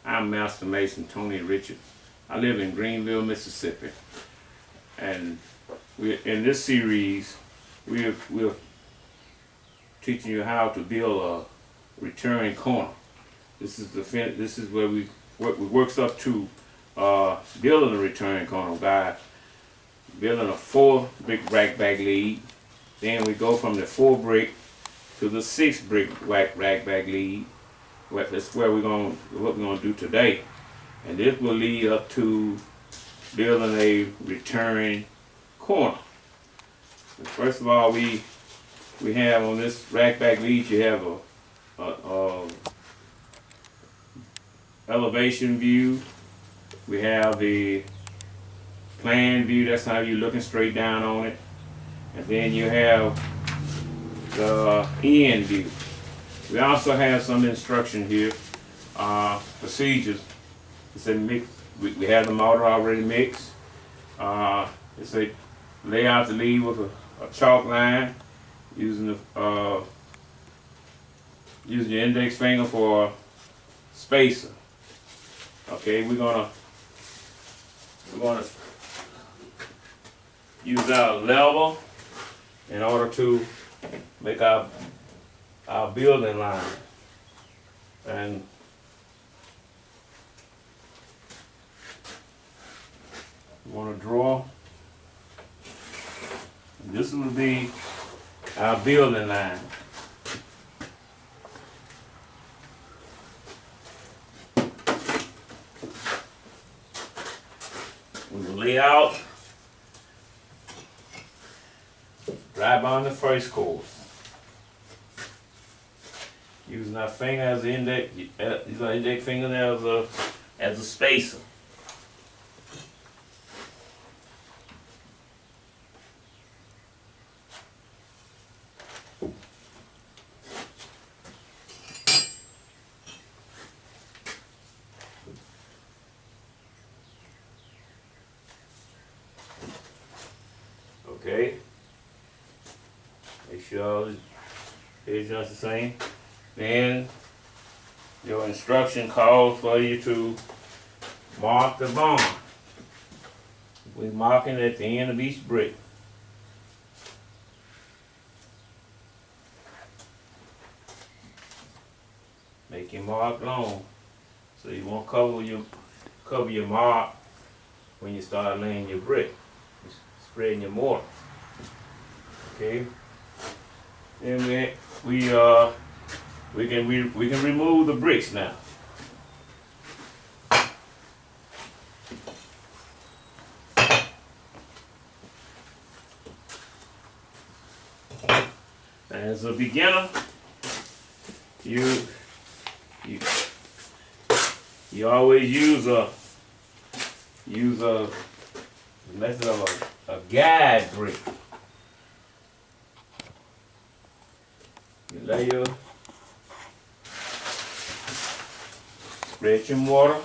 I'm Master Mason Toney Richard. I live in Greenville, Mississippi, and in this series we're teaching you how to build a return corner. This is where we works up to building a return corner by building a 4-brick rack back lead. Then we go from the 4-brick to the 6-brick rack back lead. That's where what we're gonna do today, and this will lead up to building a return corner. And first of all, we have on this rack back lead, you have a elevation view. We have the plan view. That's how you're looking straight down on it, and then you have the end view. We also have some instruction here, procedures. It's a mix. We have the mortar already mixed. It's a lay out the lead with a chalk line, using the using your index finger for spacer. Okay, we're gonna use our level in order to make our building line, and we want to draw. And this will be our building line. We will lay out right on the first course, using our finger as the index, use our index finger as a spacer. Okay. Make sure all the edges are the same. Then your instruction calls for you to mark the bond. We're marking at the end of each brick. Make your mark long, so you won't cover your mark when you start laying your brick, spreading your mortar. Okay. Then we can remove the bricks now. As a beginner, you always use a method of a guide brick. You lay your, spread your mortar.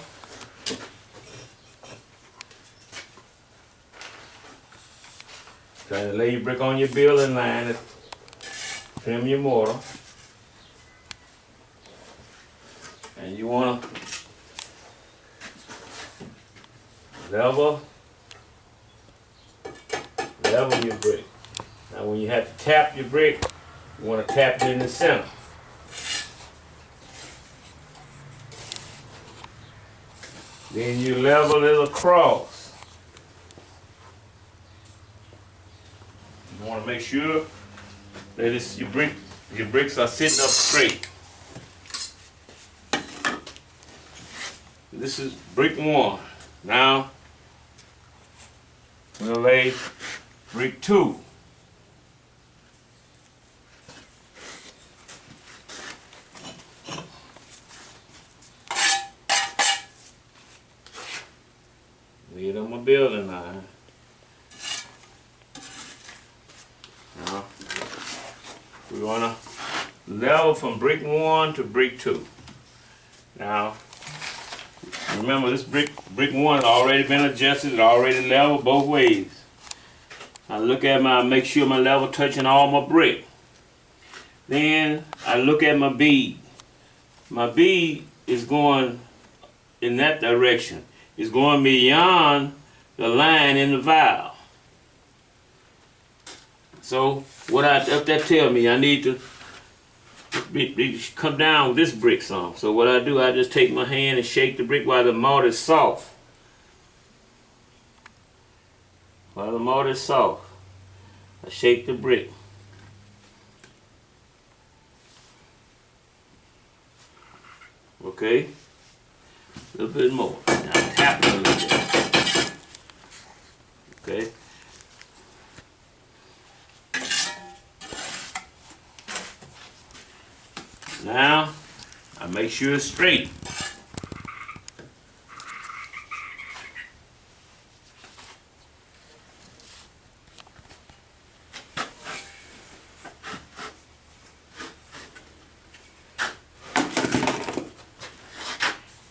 Try to lay your brick on your building line and trim your mortar. And you want to level your brick. Now when you have to tap your brick, you want to tap it in the center. Then you level it across. You want to make sure that your bricks are sitting up straight. This is brick 1. Now we'll lay brick 2. Lay it on my building line. Now we want to level from brick 1 to brick 2. Now remember, this brick 1 has already been adjusted, it already leveled both ways. I look at make sure my level touching all my brick. Then I look at my bead. My bead is going in that direction. It's going beyond the line in the valve. So what that tell me, I need to come down with this brick some. So what I do, I just take my hand and shake the brick while the mortar is soft. While the mortar is soft, I shake the brick. Okay, a little bit more. Now tap it a little bit. Okay. Now, I make sure it's straight.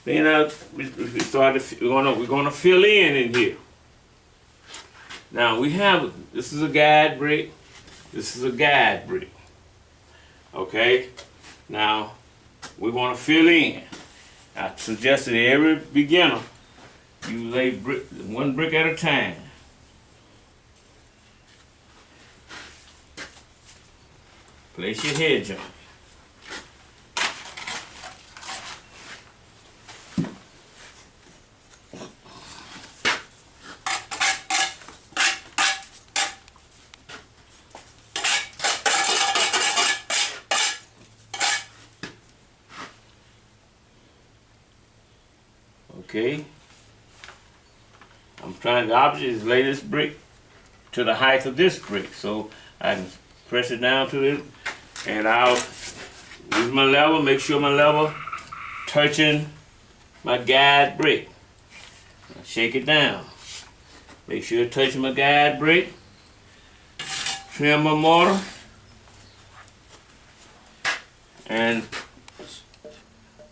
Then we're gonna fill in here. Now this is a guide brick. This is a guide brick. Okay. Now, we want to fill in. I suggest that every beginner, you lay one brick at a time. Place your head joint. Okay, I'm trying the opposite is lay this brick to the height of this brick, so I can press it down to it, and I'll use my level, make sure my level touching my guide brick. I'll shake it down, make sure it's touching my guide brick, trim my mortar, and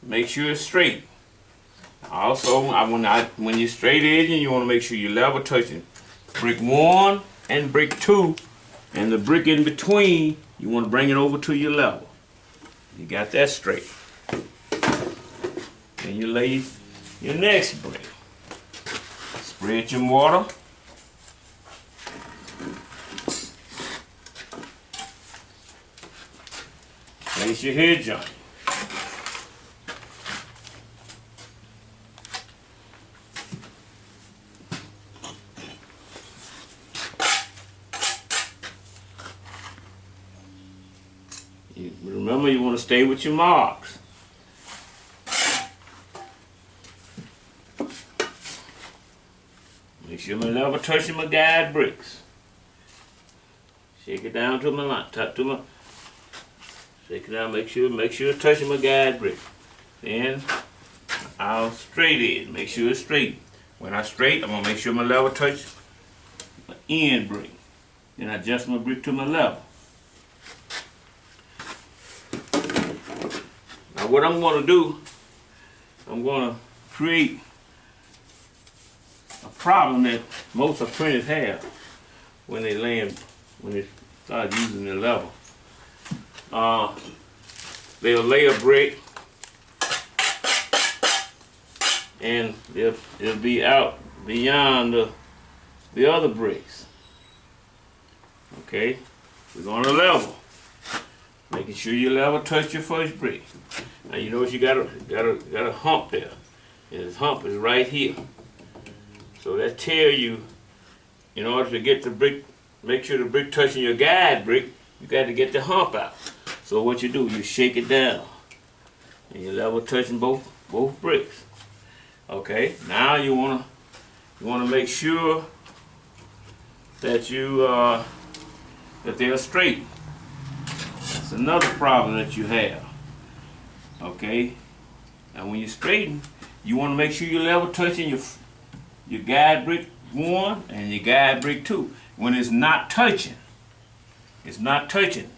make sure it's straight. Also, when you're straight edging, you want to make sure your level touching brick 1 and brick 2, and the brick in between, you want to bring it over to your level. You got that straight. Then you lay your next brick. Spread your mortar. Place your head joint. Remember, you want to stay with your marks. Make sure my level touching my guide bricks. Shake it down to my line, shake it down, make sure it's touching my guide brick. Then I'll straight it, make sure it's straight. When I straight, I'm gonna make sure my level touch my end brick. Then I adjust my brick to my level. Now what I'm going to do, I'm going to create a problem that most apprentices have when they start using their level. They'll lay a brick and it'll be out beyond the other bricks. Okay, we're going to level. Making sure your level touch your first brick. Now you notice you got a hump there. And this hump is right here. So that tells you, in order to get the brick, make sure the brick touching your guide brick, you got to get the hump out. So what you do, you shake it down. And your level touching both bricks. Okay, now you wanna make sure that that they're straight. That's another problem that you have. Okay, now when you straighten, you want to make sure your level touching your guide brick 1 and your guide brick 2. When it's not touching, it's not touching.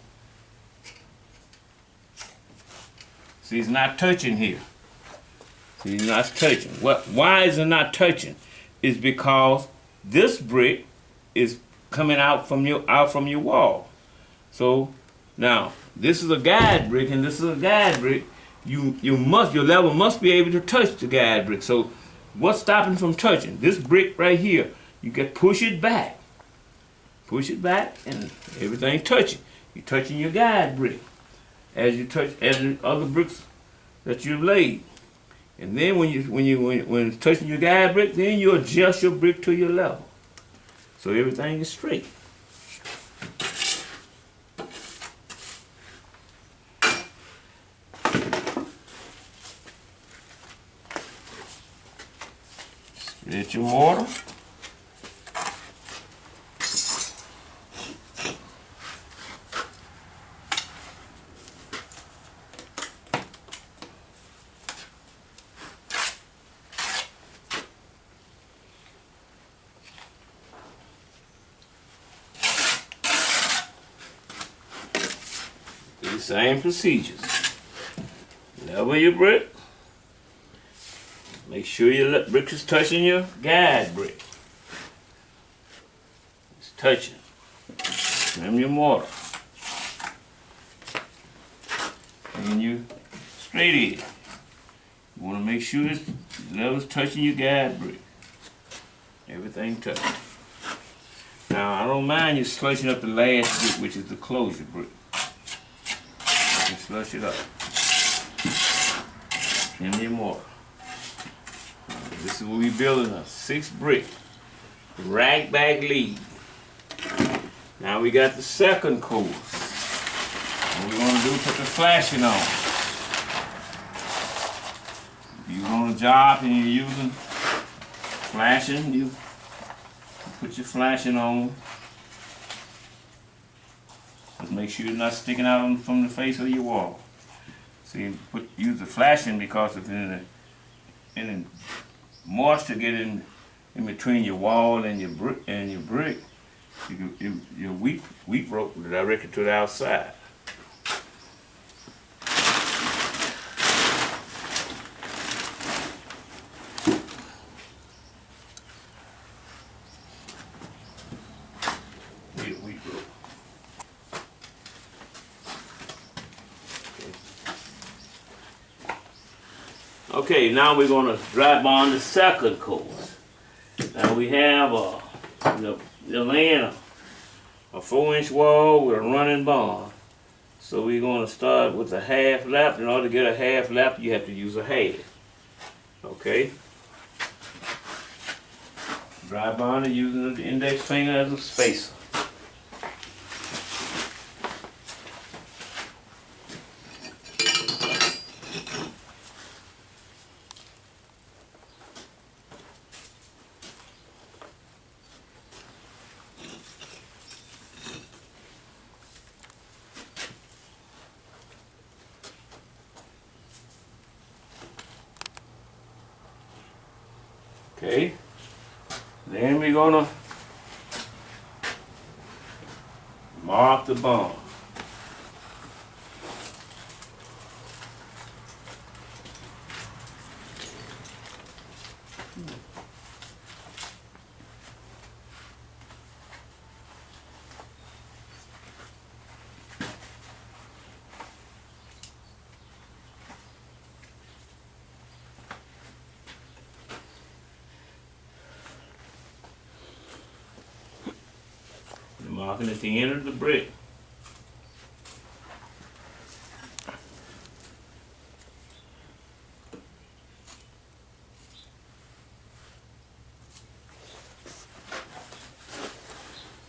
See, it's not touching here. See, it's not touching. Why is it not touching? It's because this brick is coming out from your wall. So now this is a guide brick and this is a guide brick, your level must be able to touch the guide brick. So what's stopping from touching? This brick right here. You can push it back. Push it back and everything touching. You're touching your guide brick as the other bricks that you've laid. And then when it's touching your guide brick, then you adjust your brick to your level. So everything is straight. Spread your mortar. Do the same procedures. Level your brick. Make sure your brick is touching your guide brick. It's touching. Trim your mortar. And you straight edge. You want to make sure the level's touching your guide brick. Everything touching. Now I don't mind you slushing up the last brick, which is the closure brick. You can slush it up. Trim your mortar. This is what we're building, a 6-brick rack back lead. Now we got the second course. What we're going to do is put the flashing on. If you're on a job and you're using flashing, you put your flashing on. Just make sure you're not sticking out from the face of your wall. So you use the flashing because if any moisture get in between your wall and your brick, your wheat rope will direct it to the outside. Wheat rope. Okay, now we're going to drive on the second course. Now we have the laying a 4-inch wall with a running bond. So we're going to start with a half lap. In order to get a half lap, you have to use a head. Okay? Dry bond using the index finger as a spacer. Okay, then we're gonna mark the bond. Marking at the end of the brick.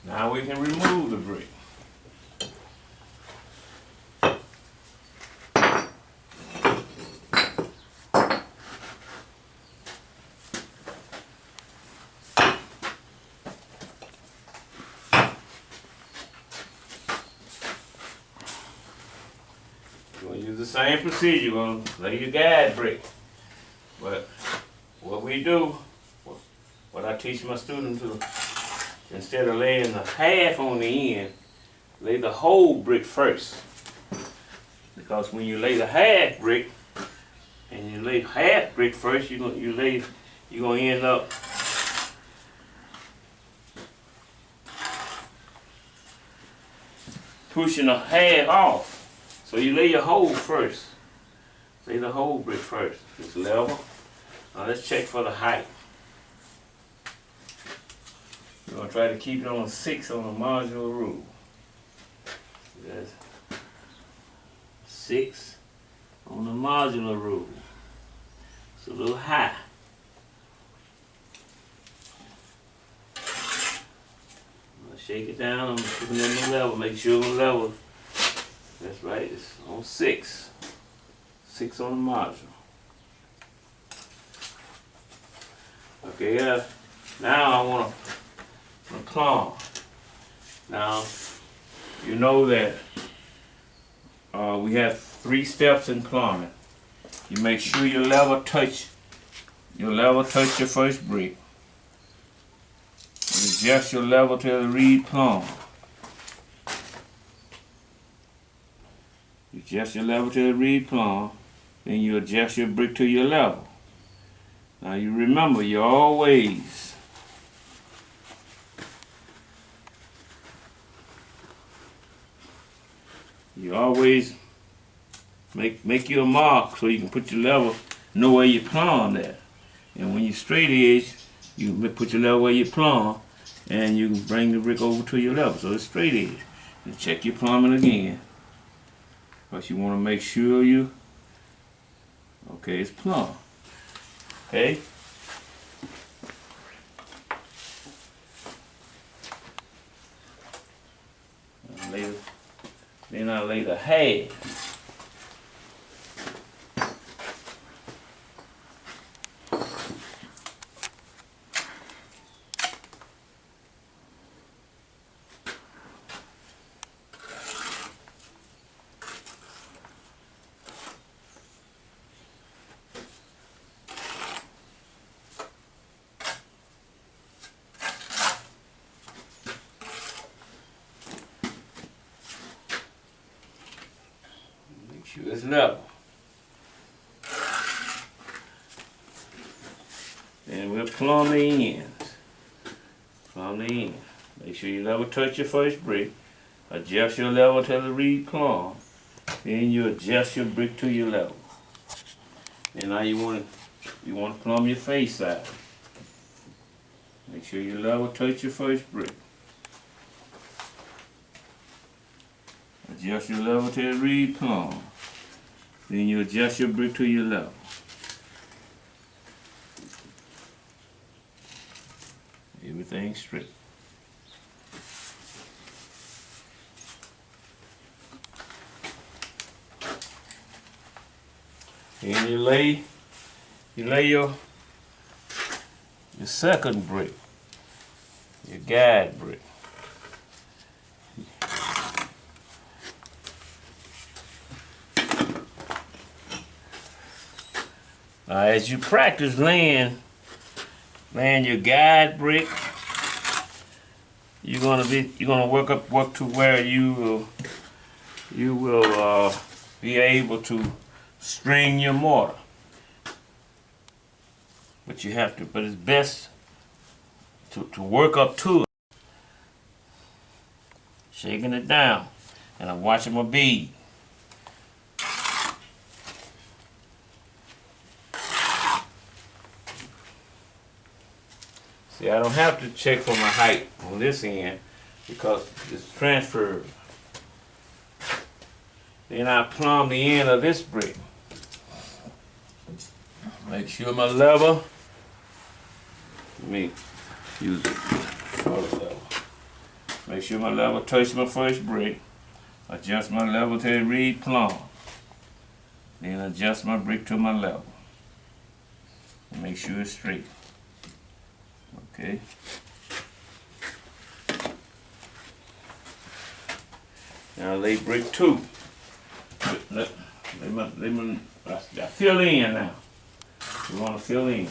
Now we can remove the brick. You're going to use the same procedure. You're going to lay your guide brick. But what we do, what I teach my students to, instead of laying the half on the end, lay the whole brick first. Because when you lay the half brick, and you lay half brick first, you're going to end up pushing a half off. So you lay your whole first. Lay the whole brick first. It's level. Now let's check for the height. We're going to try to keep it on 6 on the modular rule. That's 6 on the modular rule. It's a little high. Shake it down. I'm putting it on the level. Make sure it's on level. That's right. It's on 6. 6 on the module. Okay. Now I want to plumb. Now you know that we have 3 steps in plumbing. You make sure your level touch your first brick. Adjust your level to the reed plumb. Adjust your level to the reed plumb. Then you adjust your brick to your level. Now you remember, you always make your mark so you can put your level, know where you plumb at. And when you straight edge, you put your level where you plumb, and you can bring the brick over to your level. So it's straight edge. And check your plumbing again. Because you want to make sure okay, it's plumb. Okay? Then I lay the half. Sure it's level. And we'll plumb the ends. Plumb the ends. Make sure your level touch your first brick. Adjust your level to the reed plumb. Then you adjust your brick to your level. And now you want to plumb your face side. Make sure your level touch your first brick. Adjust your level to the reed plumb. Then you adjust your brick to your level. Everything straight. And you lay your second brick, your guide brick. Now, as you practice laying your guide brick, you're gonna work to where you will be able to string your mortar. But it's best to work up to it. Shaking it down, and I'm watching my bead. See, I don't have to check for my height on this end because it's transferred. Then I plumb the end of this brick. Make sure my level, let me use it for the level. Make sure my level touches my first brick. Adjust my level to the reed plumb. Then adjust my brick to my level. And make sure it's straight. Okay. Now lay brick 2. I fill in now. We want to fill in.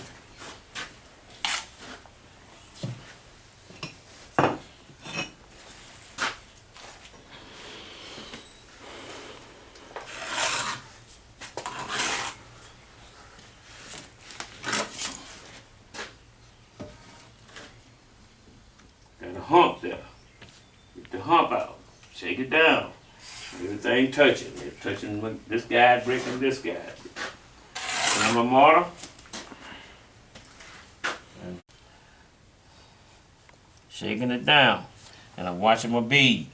Got a hump there. Get the hump out. Shake it down. Everything touching. It's touching this guide brick and this guide brick. Got my mortar. And shaking it down. And I'm watching my bead.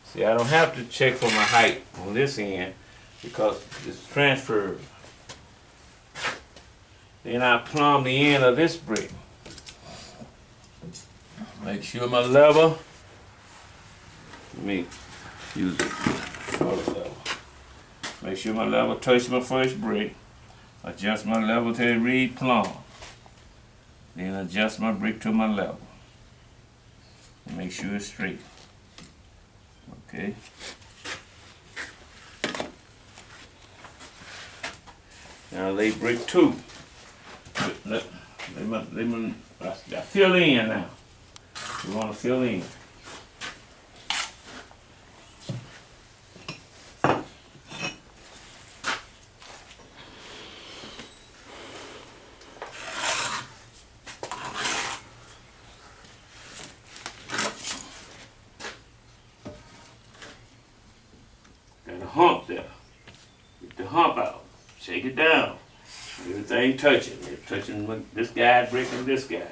See, I don't have to check for my height on this end because it's transferred. Then I plumb the end of this brick. Make sure my level, let me use a shorter level. Make sure my level touches my first brick. Adjust my level till it read plumb. Then adjust my brick to my level. And make sure it's straight. Okay. Now lay brick 2. I fill in now. You want to fill in. Got a hump there. Get the hump out. Shake it down. Everything touching. It's touching with this guy brick and this guy.